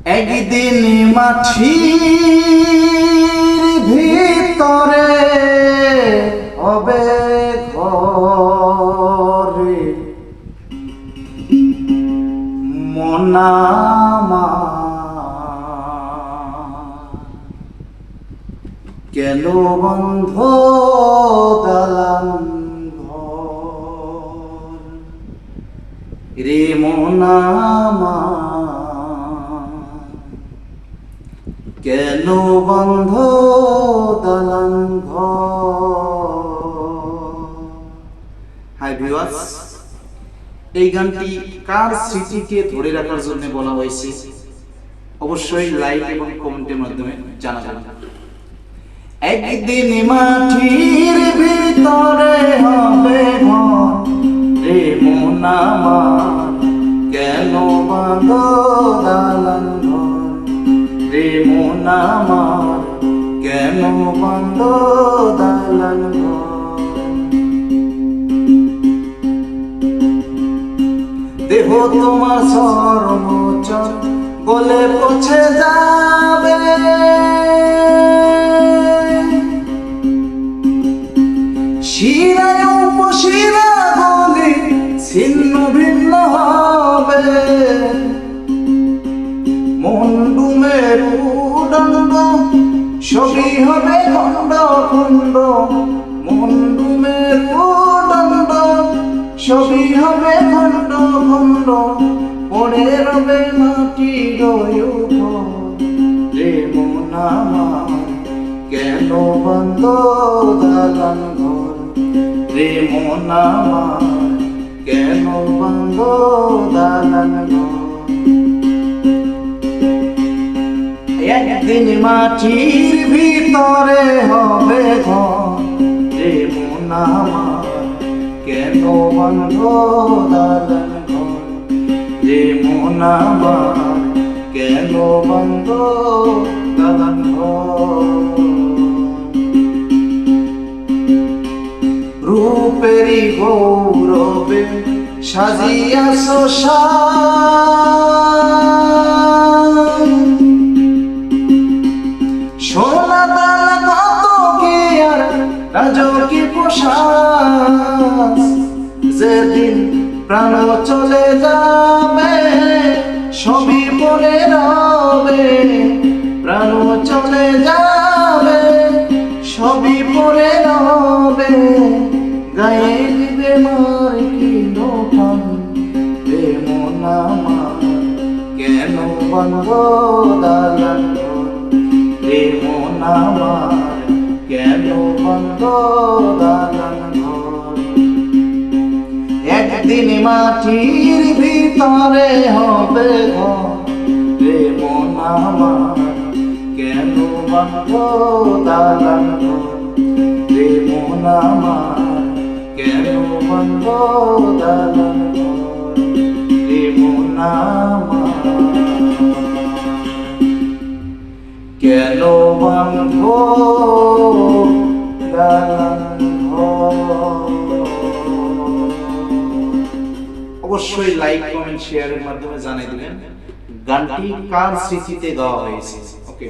একদিন মাটির ভিতরে হবে ঘরে মনামা কেন বন্ধ দালান ঘর রে মনামা কেন বন্ধ দালান ঘর। হাই ভিউয়ার্স, এই গানটি কার স্মৃতিকে ধরে রাখার জন্য বলা হয়েছে অবশ্যই লাইক এবং কমেন্টের মাধ্যমে জানাবেন। একদিন মাটির ভিতরে হবে ঘর রে মন আমার কেন বাঁধ দালান ঘর রে মন আমার কেন বাঁধ দালান ঘর। দেহ তোমার সর্বচর গলে পচে যাবে, শিরায় উপশিরা গলে ছিন্ন ভিন্ন হবে, মন্ডুমের উদণ্ড সবই হবে খণ্ড খণ্ড, মন্ডুমের উদণ্ড সবই হবে খণ্ড খণ্ড, পড়ে রবে মাটির রে মন আমার কেন বন্ধ দালান ঘর রে মন আমার কেন বন্ধ দালান ঘর। একদিন মাটির ভিতরে হবে ঘর রে মন আমার কেন বন্ধ দালান ঘর রে মন আমার কেন বন্ধ দালান ঘর। রূপেরই গৌরবে সাজিয়াছ সাজ, সোনা তালা কত কি আর রাজকী পোশাক, যেদিন প্রাণ চলে যাবে সবই পড়ে রবে, প্রাণ চলে যাবে সবই পড়ে রবে, গায়ে দিবে মার কি নোটান রে মন আমার কেন বন্ধ দালান ঘর রে মন আমার কেন বন্ধ দালান ঘর। একদিন মাটির ভিতরে হবে ঘর রে মন আমার কেন বন্ধ দালান ঘর রে মন আমার কেন বন্ধ দালান ঘর রে মন আমার কেন বন্ধ দালান ঘর। অবশ্যই লাইক কমেন্ট শেয়ারের মাধ্যমে জানিয়ে দিবেন গানটি কার স্মৃতিতে গাওয়া হয়েছে। ওকে।